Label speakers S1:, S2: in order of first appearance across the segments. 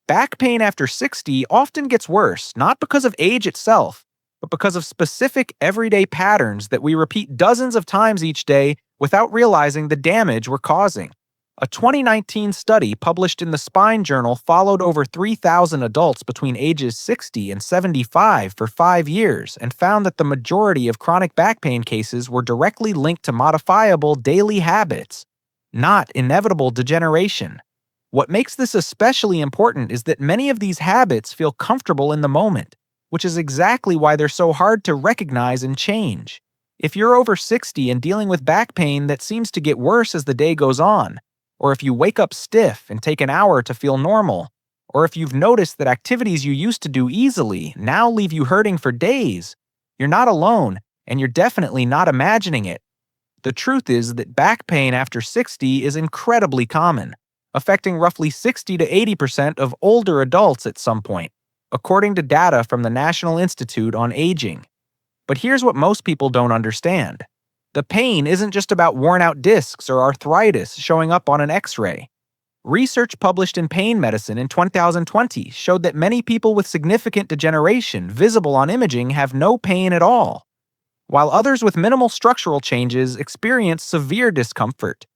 S1: Back pain after 60 often gets worse, not because of age itself, but because of specific everyday patterns that we repeat dozens of times each day without realizing the damage we're causing. A 2019 study published in the Spine Journal followed over 3,000 adults between ages 60 and 75 for 5 years and found that the majority of chronic back pain cases were directly linked to modifiable daily habits, not inevitable degeneration. What makes this especially important is that many of these habits feel comfortable in the moment, which is exactly why they're so hard to recognize and change. If you're over 60 and dealing with back pain that seems to get worse as the day goes on, or if you wake up stiff and take an hour to feel normal, or if you've noticed that activities you used to do easily now leave you hurting for days, you're not alone, and you're definitely not imagining it. The truth is that back pain after 60 is incredibly common, affecting roughly 60 to 80% of older adults at some point, according to data from the National Institute on Aging. But here's what most people don't understand. The pain isn't just about worn-out discs or arthritis showing up on an X-ray. Research published in Pain Medicine in 2020 showed that many people with significant degeneration visible on imaging have no pain at all, while others with minimal structural changes experience severe discomfort.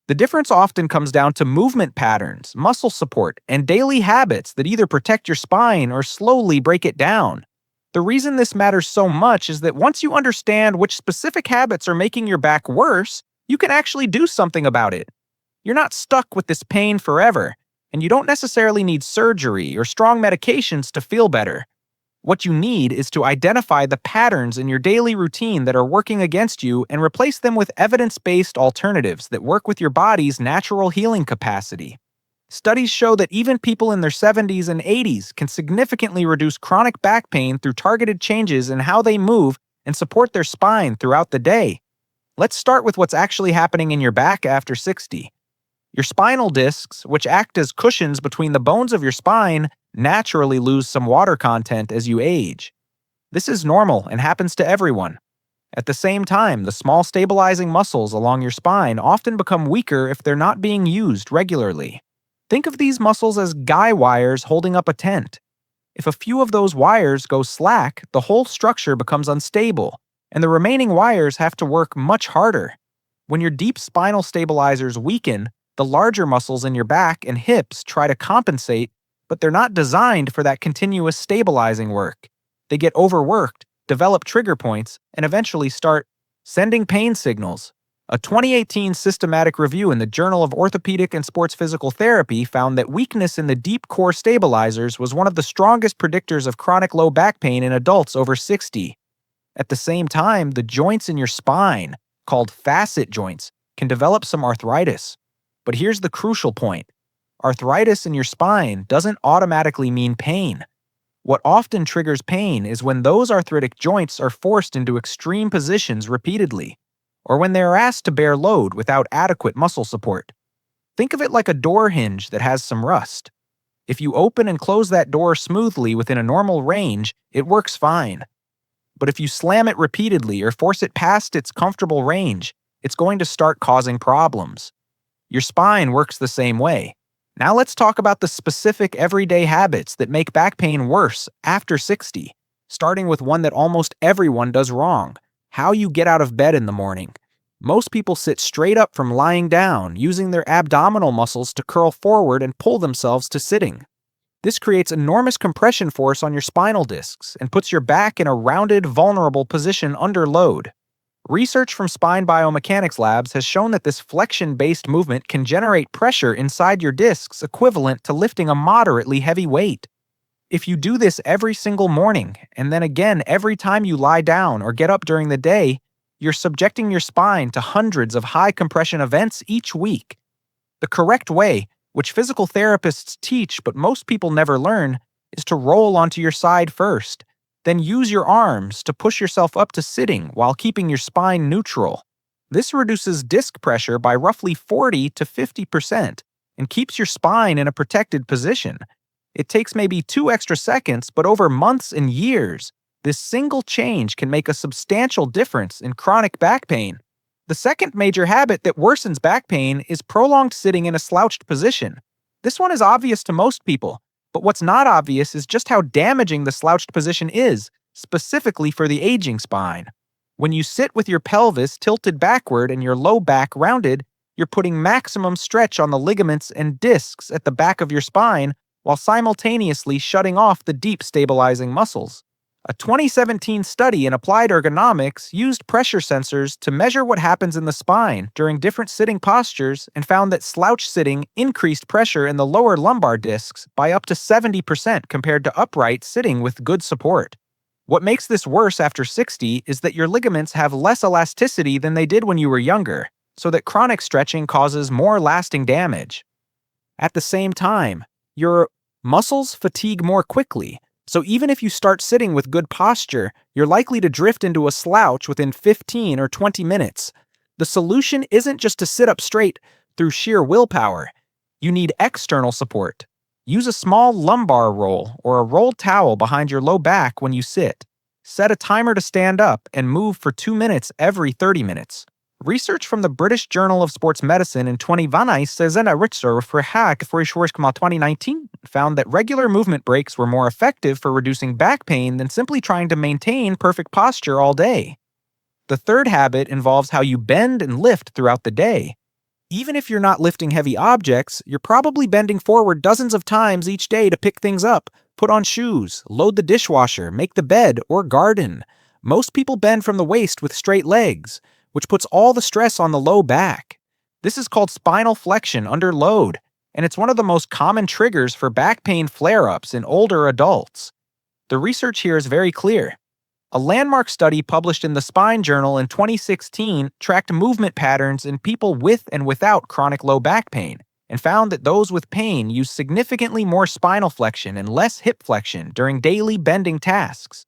S1: The difference often comes down to movement patterns, muscle support, and daily habits that either protect your spine or slowly break it down. The reason this matters so much is that once you understand which specific habits are making your back worse, you can actually do something about it. You're not stuck with this pain forever, and you don't necessarily need surgery or strong medications to feel better. What you need is to identify the patterns in your daily routine that are working against you and replace them with evidence-based alternatives that work with your body's natural healing capacity. Studies show that even people in their 70s and 80s can significantly reduce chronic back pain through targeted changes in how they move and support their spine throughout the day. Let's start with what's actually happening in your back after 60. Your spinal discs, which act as cushions between the bones of your spine, naturally lose some water content as you age. This is normal and happens to everyone. At the same time, the small stabilizing muscles along your spine often become weaker if they're not being used regularly. Think of these muscles as guy wires holding up a tent. If a few of those wires go slack, the whole structure becomes unstable, and the remaining wires have to work much harder. When your deep spinal stabilizers weaken, the larger muscles in your back and hips try to compensate, but they're not designed for that continuous stabilizing work. They get overworked, develop trigger points, and eventually start sending pain signals. A 2018 systematic review in the Journal of Orthopedic and Sports Physical Therapy found that weakness in the deep core stabilizers was one of the strongest predictors of chronic low back pain in adults over 60. At the same time, the joints in your spine, called facet joints, can develop some arthritis. But here's the crucial point. Arthritis in your spine doesn't automatically mean pain. What often triggers pain is when those arthritic joints are forced into extreme positions repeatedly, or when they are asked to bear load without adequate muscle support. Think of it like a door hinge that has some rust. If you open and close that door smoothly within a normal range, it works fine. But if you slam it repeatedly or force it past its comfortable range, it's going to start causing problems. Your spine works the same way. Now let's talk about the specific everyday habits that make back pain worse after 60, starting with one that almost everyone does wrong: how you get out of bed in the morning. Most people sit straight up from lying down, using their abdominal muscles to curl forward and pull themselves to sitting. This creates enormous compression force on your spinal discs and puts your back in a rounded, vulnerable position under load. Research from spine biomechanics labs has shown that this flexion-based movement can generate pressure inside your discs equivalent to lifting a moderately heavy weight. If you do this every single morning, and then again every time you lie down or get up during the day, you're subjecting your spine to hundreds of high-compression events each week. The correct way, which physical therapists teach but most people never learn, is to roll onto your side first. Then use your arms to push yourself up to sitting while keeping your spine neutral. This reduces disc pressure by roughly 40 to 50% and keeps your spine in a protected position. It takes maybe 2 extra seconds, but over months and years, this single change can make a substantial difference in chronic back pain. The second major habit that worsens back pain is prolonged sitting in a slouched position. This one is obvious to most people, But what's not obvious is just how damaging the slouched position is, specifically for the aging spine. When you sit with your pelvis tilted backward and your low back rounded, you're putting maximum stretch on the ligaments and discs at the back of your spine while simultaneously shutting off the deep stabilizing muscles. A 2017 study in applied ergonomics used pressure sensors to measure what happens in the spine during different sitting postures and found that slouch sitting increased pressure in the lower lumbar discs by up to 70% compared to upright sitting with good support. What makes this worse after 60 is that your ligaments have less elasticity than they did when you were younger, so that chronic stretching causes more lasting damage. At the same time, your muscles fatigue more quickly, so even if you start sitting with good posture, you're likely to drift into a slouch within 15 or 20 minutes. The solution isn't just to sit up straight through sheer willpower. You need external support. Use a small lumbar roll or a rolled towel behind your low back when you sit. Set a timer to stand up and move for 2 minutes every 30 minutes. Research from the British Journal of Sports Medicine in 2019 found that regular movement breaks were more effective for reducing back pain than simply trying to maintain perfect posture all day. The third habit involves how you bend and lift throughout the day. Even if you're not lifting heavy objects, you're probably bending forward dozens of times each day to pick things up, put on shoes, load the dishwasher, make the bed, or garden. Most people bend from the waist with straight legs, which puts all the stress on the low back. This is called spinal flexion under load, and it's one of the most common triggers for back pain flare-ups in older adults. The research here is very clear. A landmark study published in the Spine Journal in 2016 tracked movement patterns in people with and without chronic low back pain, and found that those with pain used significantly more spinal flexion and less hip flexion during daily bending tasks.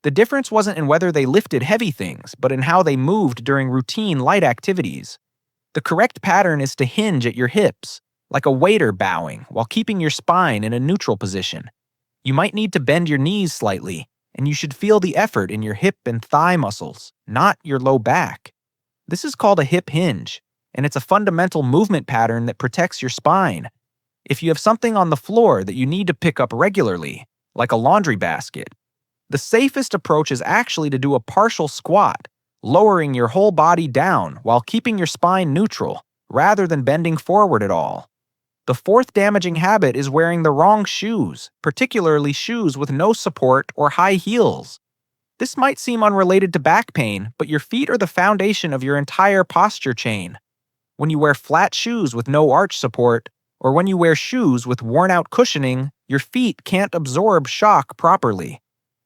S1: The difference wasn't in whether they lifted heavy things, but in how they moved during routine light activities. The correct pattern is to hinge at your hips, like a waiter bowing, while keeping your spine in a neutral position. You might need to bend your knees slightly, and you should feel the effort in your hip and thigh muscles, not your low back. This is called a hip hinge, and it's a fundamental movement pattern that protects your spine. If you have something on the floor that you need to pick up regularly, like a laundry basket, the safest approach is actually to do a partial squat, lowering your whole body down while keeping your spine neutral, rather than bending forward at all. The fourth damaging habit is wearing the wrong shoes, particularly shoes with no support or high heels. This might seem unrelated to back pain, but your feet are the foundation of your entire posture chain. When you wear flat shoes with no arch support, or when you wear shoes with worn-out cushioning, your feet can't absorb shock properly.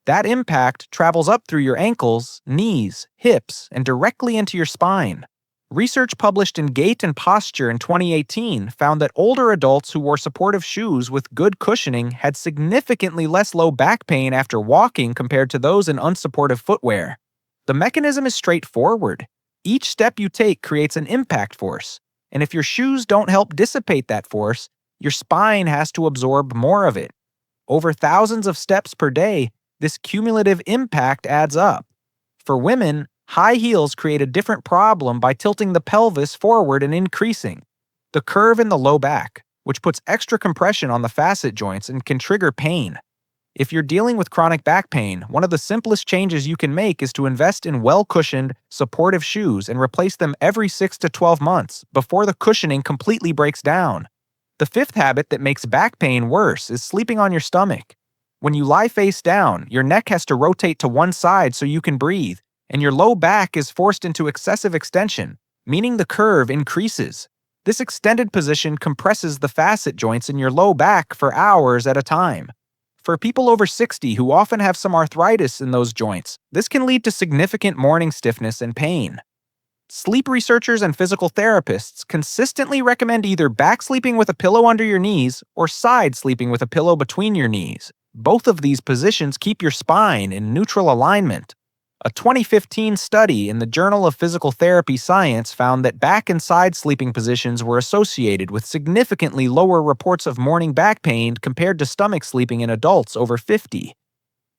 S1: That impact travels up through your ankles, knees, hips, and directly into your spine. Research published in Gait and Posture in 2018 found that older adults who wore supportive shoes with good cushioning had significantly less low back pain after walking compared to those in unsupportive footwear. The mechanism is straightforward. Each step you take creates an impact force, and if your shoes don't help dissipate that force, your spine has to absorb more of it. Over thousands of steps per day, this cumulative impact adds up. For women, high heels create a different problem by tilting the pelvis forward and increasing the curve in the low back, which puts extra compression on the facet joints and can trigger pain. If you're dealing with chronic back pain, one of the simplest changes you can make is to invest in well-cushioned, supportive shoes and replace them every 6 to 12 months before the cushioning completely breaks down. The fifth habit that makes back pain worse is sleeping on your stomach. When you lie face down, your neck has to rotate to one side so you can breathe, and your low back is forced into excessive extension, meaning the curve increases. This extended position compresses the facet joints in your low back for hours at a time. For people over 60 who often have some arthritis in those joints, this can lead to significant morning stiffness and pain. Sleep researchers and physical therapists consistently recommend either back sleeping with a pillow under your knees or side sleeping with a pillow between your knees. Both of these positions keep your spine in neutral alignment. A 2015 study in the Journal of Physical Therapy Science found that back and side sleeping positions were associated with significantly lower reports of morning back pain compared to stomach sleeping in adults over 50.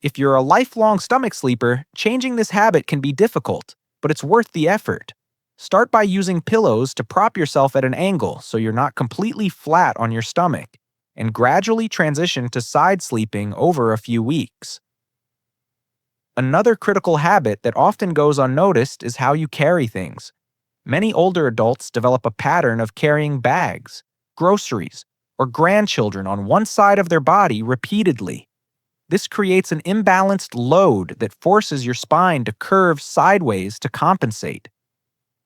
S1: If you're a lifelong stomach sleeper, changing this habit can be difficult, but it's worth the effort. Start by using pillows to prop yourself at an angle so you're not completely flat on your stomach. and gradually transition to side sleeping over a few weeks. Another critical habit that often goes unnoticed is how you carry things. Many older adults develop a pattern of carrying bags, groceries, or grandchildren on one side of their body repeatedly. This creates an imbalanced load that forces your spine to curve sideways to compensate.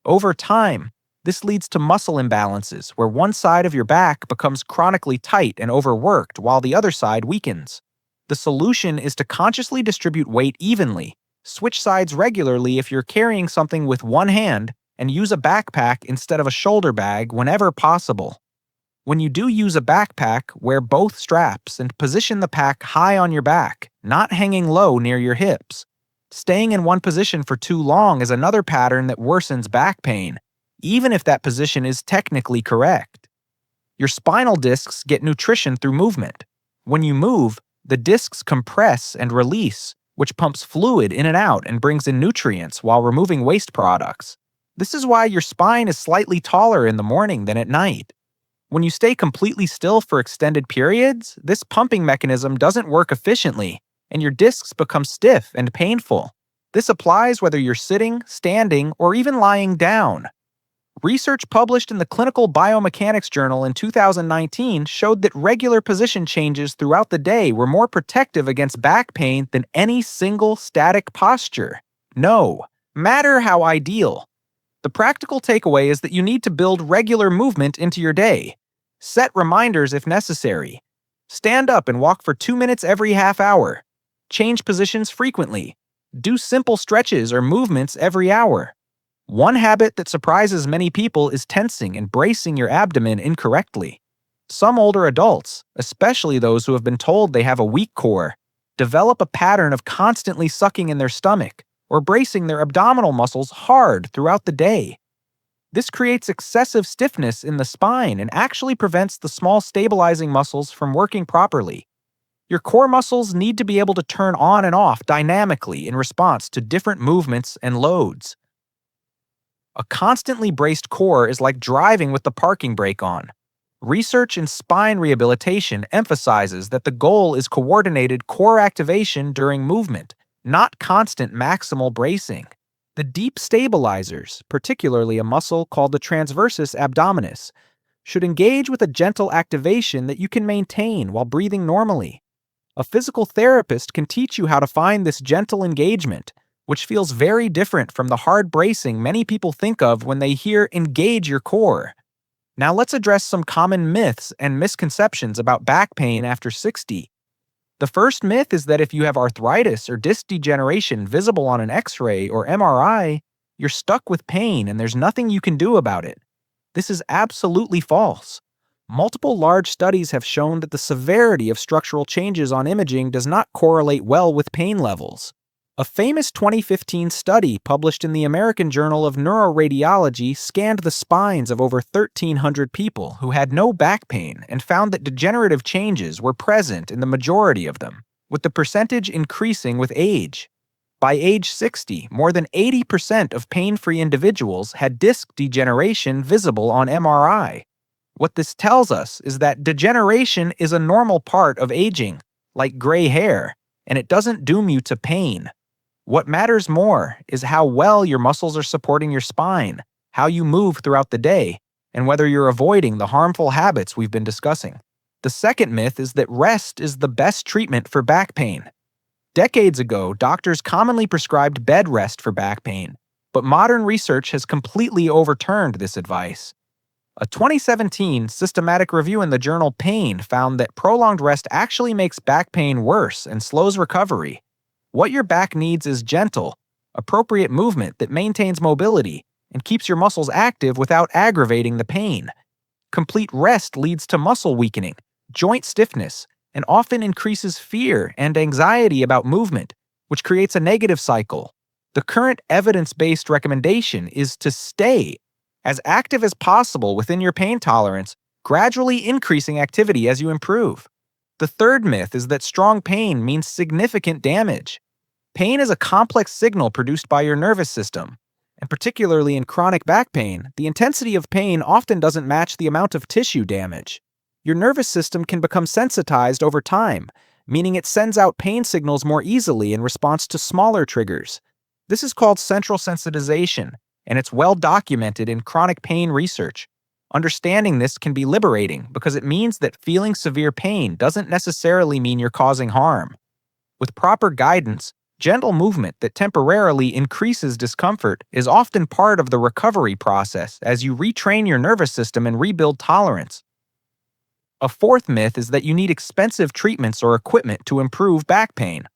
S1: Over time, this leads to muscle imbalances where one side of your back becomes chronically tight and overworked while the other side weakens. The solution is to consciously distribute weight evenly, switch sides regularly if you're carrying something with one hand, and use a backpack instead of a shoulder bag whenever possible. When you do use a backpack, wear both straps and position the pack high on your back, not hanging low near your hips. Staying in one position for too long is another pattern that worsens back pain, even if that position is technically correct. Your spinal discs get nutrition through movement. When you move, the discs compress and release, which pumps fluid in and out and brings in nutrients while removing waste products. This is why your spine is slightly taller in the morning than at night. When you stay completely still for extended periods, this pumping mechanism doesn't work efficiently, and your discs become stiff and painful. This applies whether you're sitting, standing, or even lying down. Research published in the Clinical Biomechanics Journal in 2019 showed that regular position changes throughout the day were more protective against back pain than any single static posture. No matter how ideal. The practical takeaway is that you need to build regular movement into your day. Set reminders if necessary. Stand up and walk for 2 minutes every half hour. Change positions frequently. Do simple stretches or movements every hour. One habit that surprises many people is tensing and bracing your abdomen incorrectly. Some older adults, especially those who have been told they have a weak core, develop a pattern of constantly sucking in their stomach or bracing their abdominal muscles hard throughout the day. This creates excessive stiffness in the spine and actually prevents the small stabilizing muscles from working properly. Your core muscles need to be able to turn on and off dynamically in response to different movements and loads. A constantly braced core is like driving with the parking brake on. Research in spine rehabilitation emphasizes that the goal is coordinated core activation during movement, not constant maximal bracing. The deep stabilizers, particularly a muscle called the transversus abdominis, should engage with a gentle activation that you can maintain while breathing normally. A physical therapist can teach you how to find this gentle engagement, which feels very different from the hard bracing many people think of when they hear engage your core. Now let's address some common myths and misconceptions about back pain after 60. The first myth is that if you have arthritis or disc degeneration visible on an X-ray or MRI, you're stuck with pain and there's nothing you can do about it. This is absolutely false. Multiple large studies have shown that the severity of structural changes on imaging does not correlate well with pain levels. A famous 2015 study published in the American Journal of Neuroradiology scanned the spines of over 1,300 people who had no back pain and found that degenerative changes were present in the majority of them, with the percentage increasing with age. By age 60, more than 80% of pain-free individuals had disc degeneration visible on MRI. What this tells us is that degeneration is a normal part of aging, like gray hair, and it doesn't doom you to pain. What matters more is how well your muscles are supporting your spine, how you move throughout the day, and whether you're avoiding the harmful habits we've been discussing. The second myth is that rest is the best treatment for back pain. Decades ago, doctors commonly prescribed bed rest for back pain, but modern research has completely overturned this advice. A 2017 systematic review in the journal Pain found that prolonged rest actually makes back pain worse and slows recovery. What your back needs is gentle, appropriate movement that maintains mobility and keeps your muscles active without aggravating the pain. Complete rest leads to muscle weakening, joint stiffness, and often increases fear and anxiety about movement, which creates a negative cycle. The current evidence-based recommendation is to stay as active as possible within your pain tolerance, gradually increasing activity as you improve. The third myth is that strong pain means significant damage. Pain is a complex signal produced by your nervous system, and particularly in chronic back pain, the intensity of pain often doesn't match the amount of tissue damage. Your nervous system can become sensitized over time, meaning it sends out pain signals more easily in response to smaller triggers. This is called central sensitization, and it's well documented in chronic pain research. Understanding this can be liberating because it means that feeling severe pain doesn't necessarily mean you're causing harm. With proper guidance, gentle movement that temporarily increases discomfort is often part of the recovery process as you retrain your nervous system and rebuild tolerance. A fourth myth is that you need expensive treatments or equipment to improve back pain.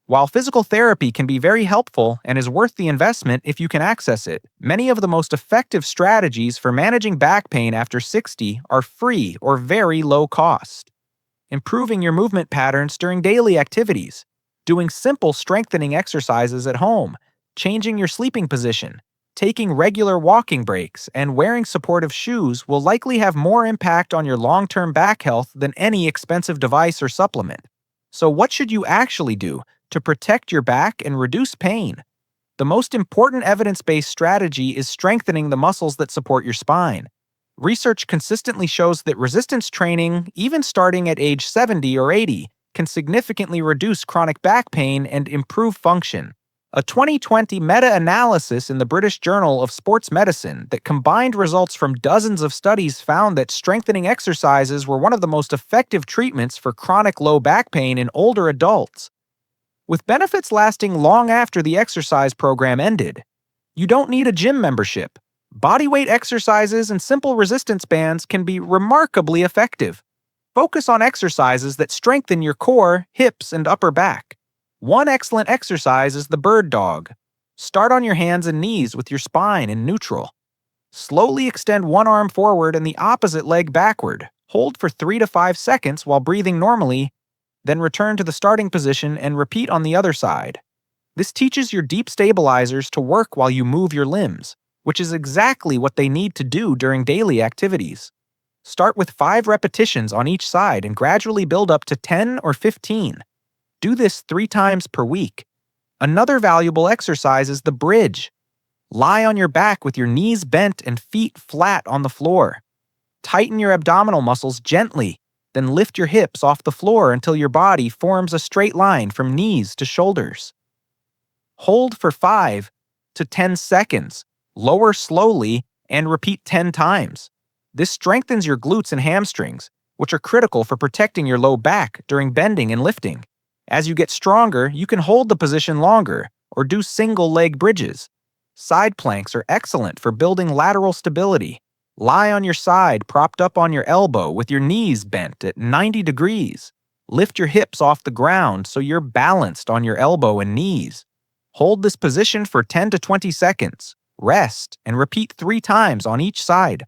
S1: While physical therapy can be very helpful and is worth the investment if you can access it, many of the most effective strategies for managing back pain after 60 are free or very low cost. Improving your movement patterns during daily activities, doing simple strengthening exercises at home, changing your sleeping position, taking regular walking breaks, and wearing supportive shoes will likely have more impact on your long-term back health than any expensive device or supplement. So what should you actually do to protect your back and reduce pain? The most important evidence-based strategy is strengthening the muscles that support your spine. Research consistently shows that resistance training, even starting at age 70 or 80, can significantly reduce chronic back pain and improve function. A 2020 meta-analysis in the British Journal of Sports Medicine that combined results from dozens of studies found that strengthening exercises were one of the most effective treatments for chronic low back pain in older adults, with benefits lasting long after the exercise program ended. You don't need a gym membership. Bodyweight exercises and simple resistance bands can be remarkably effective. Focus on exercises that strengthen your core, hips, and upper back. One excellent exercise is the bird dog. Start on your hands and knees with your spine in neutral. Slowly extend one arm forward and the opposite leg backward. Hold for 3 to 5 seconds while breathing normally, then return to the starting position and repeat on the other side. This teaches your deep stabilizers to work while you move your limbs, which is exactly what they need to do during daily activities. Start with 5 repetitions on each side and gradually build up to 10 or 15. Do this 3 times per week. Another valuable exercise is the bridge. Lie on your back with your knees bent and feet flat on the floor. Tighten your abdominal muscles gently, then lift your hips off the floor until your body forms a straight line from knees to shoulders. Hold for 5 to 10 seconds, lower slowly, and repeat 10 times. This strengthens your glutes and hamstrings, which are critical for protecting your low back during bending and lifting. As you get stronger, you can hold the position longer or do single leg bridges. Side planks are excellent for building lateral stability. Lie on your side propped up on your elbow with your knees bent at 90 degrees. Lift your hips off the ground so you're balanced on your elbow and knees. Hold this position for 10 to 20 seconds. Rest and repeat 3 times on each side.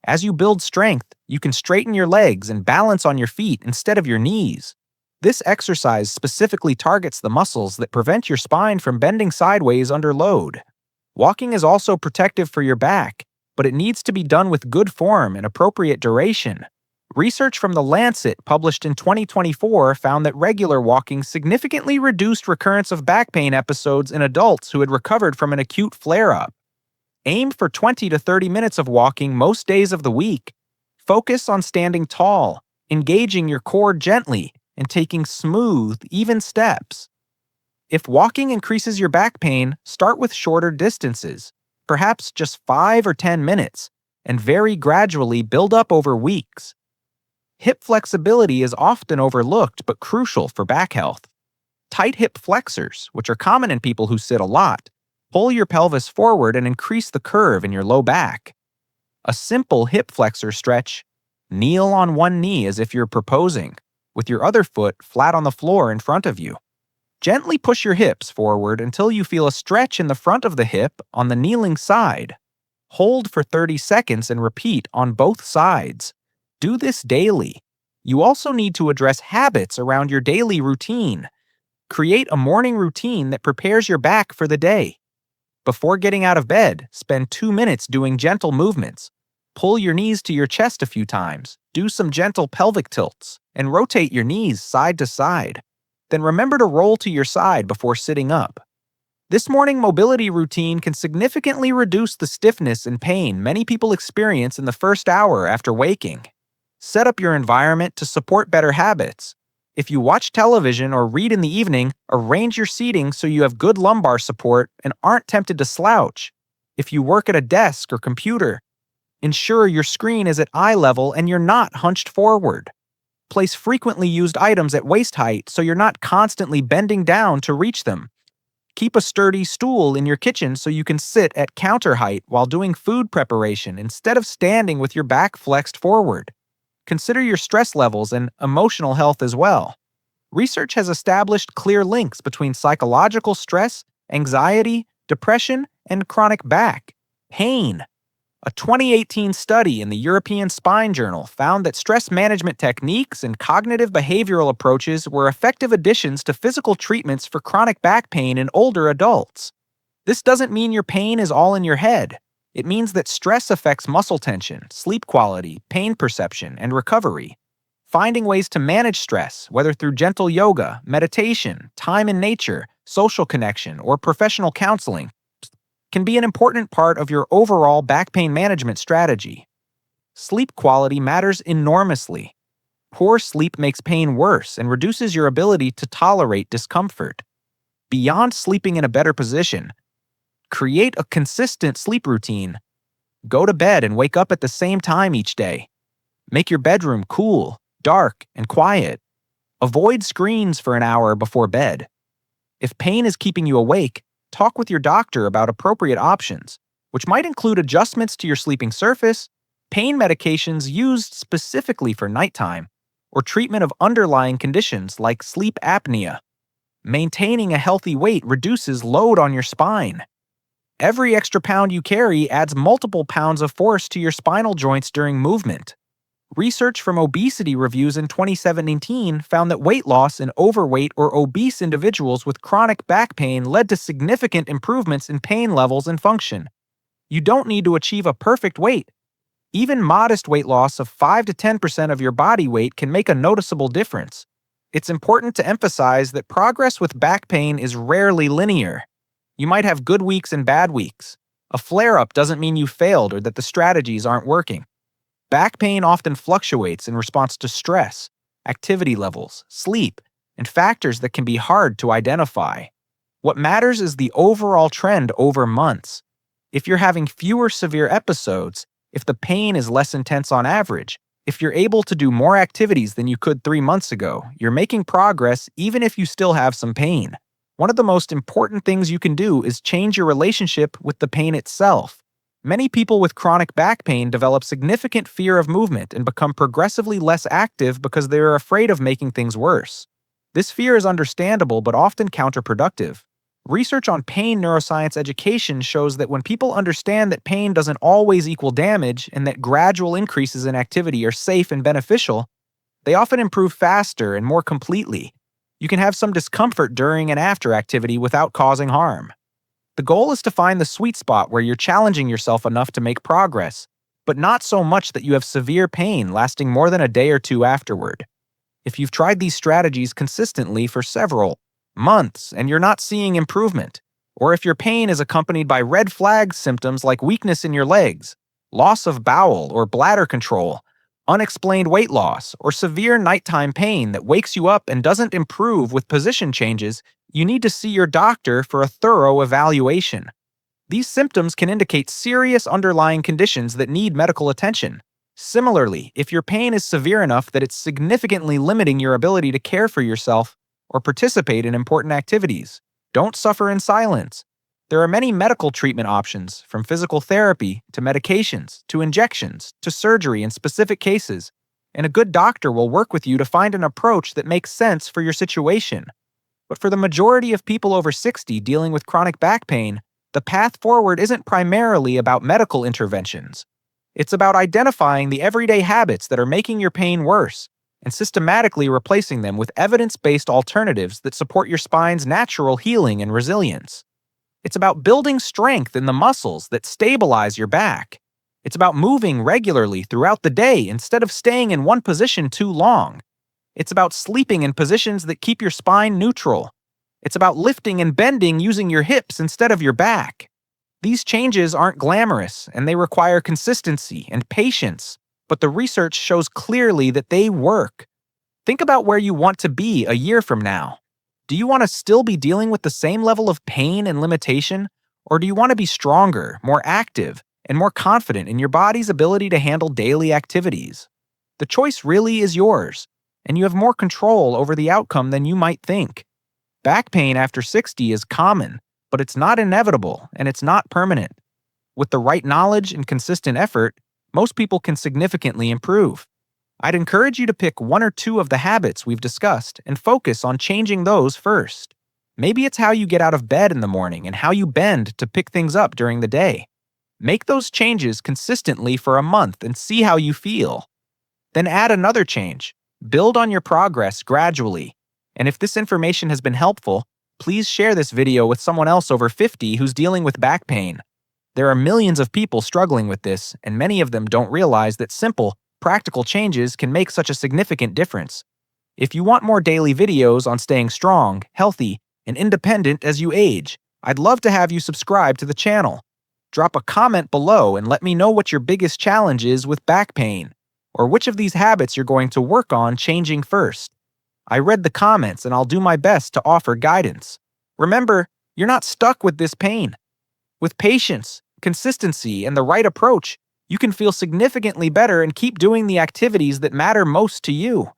S1: As you build strength, you can straighten your legs and balance on your feet instead of your knees. This exercise specifically targets the muscles that prevent your spine from bending sideways under load. Walking is also protective for your back, but it needs to be done with good form and appropriate duration. Research from The Lancet published in 2024 found that regular walking significantly reduced recurrence of back pain episodes in adults who had recovered from an acute flare-up. Aim for 20 to 30 minutes of walking most days of the week. Focus on standing tall, engaging your core gently, and taking smooth, even steps. If walking increases your back pain, start with shorter distances, perhaps just 5 or 10 minutes, and very gradually build up over weeks. Hip flexibility is often overlooked but crucial for back health. Tight hip flexors, which are common in people who sit a lot, pull your pelvis forward and increase the curve in your low back. A simple hip flexor stretch: kneel on one knee as if you're proposing, with your other foot flat on the floor in front of you. Gently push your hips forward until you feel a stretch in the front of the hip on the kneeling side. Hold for 30 seconds and repeat on both sides. Do this daily. You also need to address habits around your daily routine. Create a morning routine that prepares your back for the day. Before getting out of bed, spend 2 minutes doing gentle movements. Pull your knees to your chest a few times, do some gentle pelvic tilts, and rotate your knees side to side. Then remember to roll to your side before sitting up. This morning mobility routine can significantly reduce the stiffness and pain many people experience in the first hour after waking. Set up your environment to support better habits. If you watch television or read in the evening, arrange your seating so you have good lumbar support and aren't tempted to slouch. If you work at a desk or computer, ensure your screen is at eye level and you're not hunched forward. Place frequently used items at waist height so you're not constantly bending down to reach them. Keep a sturdy stool in your kitchen so you can sit at counter height while doing food preparation instead of standing with your back flexed forward. Consider your stress levels and emotional health as well. Research has established clear links between psychological stress, anxiety, depression, and chronic back pain. A 2018 study in the European Spine Journal found that stress management techniques and cognitive behavioral approaches were effective additions to physical treatments for chronic back pain in older adults. This doesn't mean your pain is all in your head. It means that stress affects muscle tension, sleep quality, pain perception, and recovery. Finding ways to manage stress, whether through gentle yoga, meditation, time in nature, social connection, or professional counseling, can be an important part of your overall back pain management strategy. Sleep quality matters enormously. Poor sleep makes pain worse and reduces your ability to tolerate discomfort. Beyond sleeping in a better position, create a consistent sleep routine. Go to bed and wake up at the same time each day. Make your bedroom cool, dark, and quiet. Avoid screens for an hour before bed. If pain is keeping you awake, talk with your doctor about appropriate options, which might include adjustments to your sleeping surface, pain medications used specifically for nighttime, or treatment of underlying conditions like sleep apnea. Maintaining a healthy weight reduces load on your spine. Every extra pound you carry adds multiple pounds of force to your spinal joints during movement. Research from obesity reviews in 2017 found that weight loss in overweight or obese individuals with chronic back pain led to significant improvements in pain levels and function. You don't need to achieve a perfect weight. Even modest weight loss of 5 to 10% of your body weight can make a noticeable difference. It's important to emphasize that progress with back pain is rarely linear. You might have good weeks and bad weeks. A flare-up doesn't mean you failed or that the strategies aren't working. Back pain often fluctuates in response to stress, activity levels, sleep, and factors that can be hard to identify. What matters is the overall trend over months. If you're having fewer severe episodes, if the pain is less intense on average, if you're able to do more activities than you could 3 months ago, you're making progress even if you still have some pain. One of the most important things you can do is change your relationship with the pain itself. Many people with chronic back pain develop significant fear of movement and become progressively less active because they are afraid of making things worse. This fear is understandable but often counterproductive. Research on pain neuroscience education shows that when people understand that pain doesn't always equal damage and that gradual increases in activity are safe and beneficial, they often improve faster and more completely. You can have some discomfort during and after activity without causing harm. The goal is to find the sweet spot where you're challenging yourself enough to make progress, but not so much that you have severe pain lasting more than a day or two afterward. If you've tried these strategies consistently for several months and you're not seeing improvement, or if your pain is accompanied by red flag symptoms like weakness in your legs, loss of bowel or bladder control, unexplained weight loss, or severe nighttime pain that wakes you up and doesn't improve with position changes, you need to see your doctor for a thorough evaluation. These symptoms can indicate serious underlying conditions that need medical attention. Similarly, if your pain is severe enough that it's significantly limiting your ability to care for yourself or participate in important activities, don't suffer in silence. There are many medical treatment options, from physical therapy to medications to injections to surgery in specific cases, and a good doctor will work with you to find an approach that makes sense for your situation. But for the majority of people over 60 dealing with chronic back pain, the path forward isn't primarily about medical interventions. It's about identifying the everyday habits that are making your pain worse and systematically replacing them with evidence-based alternatives that support your spine's natural healing and resilience. It's about building strength in the muscles that stabilize your back. It's about moving regularly throughout the day instead of staying in one position too long. It's about sleeping in positions that keep your spine neutral. It's about lifting and bending using your hips instead of your back. These changes aren't glamorous, and they require consistency and patience, but the research shows clearly that they work. Think about where you want to be a year from now. Do you want to still be dealing with the same level of pain and limitation, or do you want to be stronger, more active, and more confident in your body's ability to handle daily activities? The choice really is yours, and you have more control over the outcome than you might think. Back pain after 60 is common, but it's not inevitable and it's not permanent. With the right knowledge and consistent effort, most people can significantly improve. I'd encourage you to pick one or two of the habits we've discussed and focus on changing those first. Maybe it's how you get out of bed in the morning and how you bend to pick things up during the day. Make those changes consistently for a month and see how you feel. Then add another change. Build on your progress gradually. And if this information has been helpful, please share this video with someone else over 50 who's dealing with back pain. There are millions of people struggling with this, and many of them don't realize that simple, practical changes can make such a significant difference. If you want more daily videos on staying strong, healthy, and independent as you age, I'd love to have you subscribe to the channel. Drop a comment below and let me know what your biggest challenge is with back pain, or which of these habits you're going to work on changing first. I read the comments and I'll do my best to offer guidance. Remember, you're not stuck with this pain. With patience, consistency, and the right approach, you can feel significantly better and keep doing the activities that matter most to you.